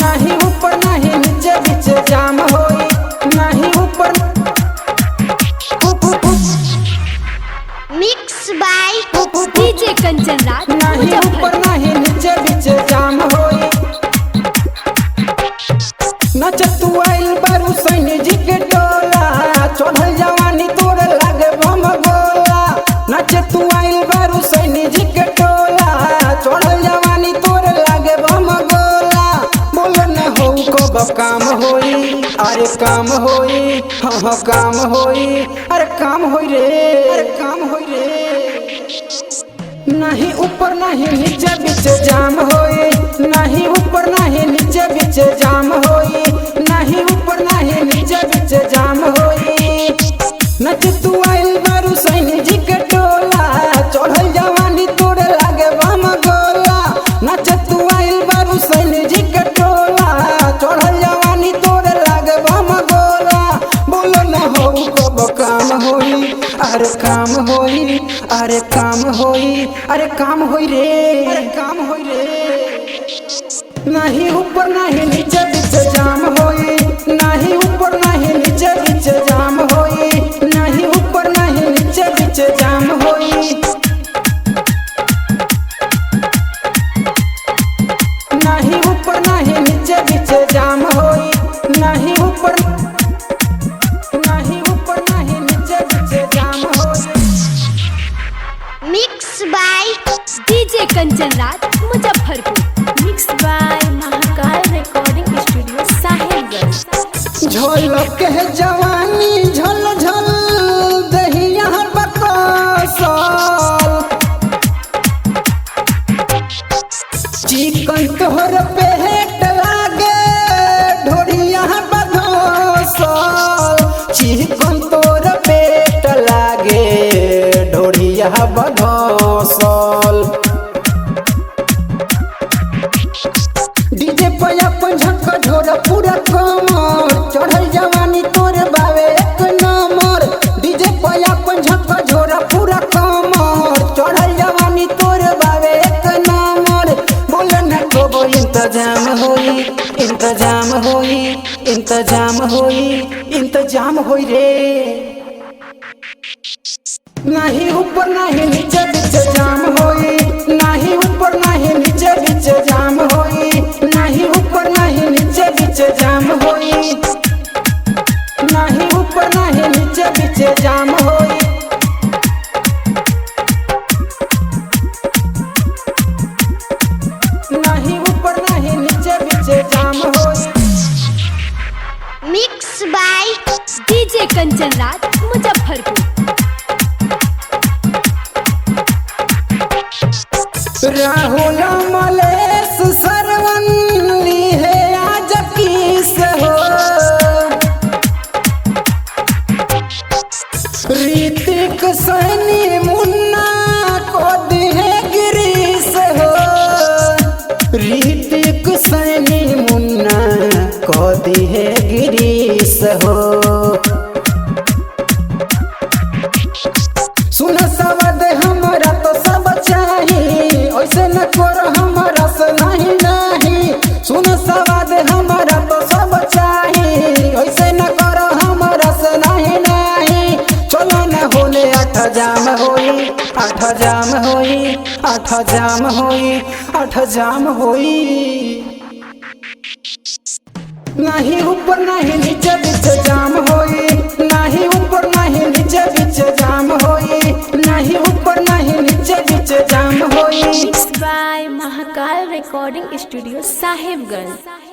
नहीं ऊपर नहीं नीचे बीच जाम होई, नहीं ऊपर मिक्स बाय डीजे कंचन राज। नहीं ऊपर नहीं नीचे बीच जाम होई। नच तू आइल बारू सैनी जी के टोला, चढ़ल जवानी तोर लागे बम गोला। नच तू आइल बारू सैनी जी के टोला, चढ़ल जवानी तोर लागे बम गोला। बोल न हो कब काम होई, अरे काम होई, हाँ काम होई, अरे काम होई रे, अरे काम होई रे। नहीं ऊपर नहीं नीचे बीच जाम होई, नहीं ऊपर नहीं नीचे बीच जाम होई, नहीं ऊपर नहीं नीचे बीच जाम होई। नच तू आइल बारू सैनी जी के टोला, चढ़ल जवानी तोरे लागे बम गोला। नच तू आइल बारू सैनी जी के टोला, चढ़ल जवानी तोरे लागे बम गोला। बोलो न हो कब काम होई, अरे काम होई, अरे काम होई, अरे काम होई रे, अरे काम होई रे। नहीं ऊपर नहीं नीचे बीच जाम होई, नहीं ऊपर नहीं नीचे बीच जाम होई, नहीं ऊपर नहीं नीचे बीच जाम होई। नहीं ऊपर नहीं नीचे बीच जाम होई, नहीं ऊपर नहीं ऊपर नहीं नीचे बीच जाम होई। Mix by DJ Kanchan Raj Muzaffarpur. Mix by Mahakal recording studio Sahibganj. झलक है जवानी झल झल दहिया बकसल, चिकन तोहर पेट लागे ढोरिया बधसल। चिकन तोर पेट लागे ढोरिया बधसल। डीजे पे अपन झटका झोरा पूरा कमर, चढ़ल जवानी तोर बावे एक नंबर। डीजे पे अपन झटका झोरा पूरा कमर, चढ़ल जवानी तोर बावे एक नंबर। बोल न को इंतजाम होई, इंतजाम होई, इंतजाम होई, इंतजाम होई रे। नहीं ऊपर नहीं नीचे बीच जाम होई, नहीं ऊपर नहीं नीचे बीच जाम होई, नहीं ऊपर नहीं नीचे बीच जाम होई, नहीं ऊपर नहीं नीचे बीच जाम होई। नहीं ऊपर नहीं नीचे बीच जाम होई। Mix by DJ Kanchan Raj Muzaffarpur. Rahul Mallesh सरवन ली है आज किस हो, ऋतिक सैनी मुन्ना को दी है गिरीश हो, ऋतिक सैनी मुन्ना को दी है गिरीश हो। सुन सवाद हमरा तो सब चाही, ऐसे न कर हमरा से नहीं नहीं। सुन सवाद हमरा तो सब चाही, ऐसे न कर हमरा से नहीं नहीं। चलो न होले आठ जाम होई, आठ जाम होई, आठ जाम होई, आठ जाम होई। नहीं ऊपर नहीं नीचे बीच जाम होई, नहीं ऊपर नहीं नीचे बीच जाम होई, नहीं ऊपर नहीं नीचे बीच जाम होई। Mix by Mahakal recording studio Sahibganj.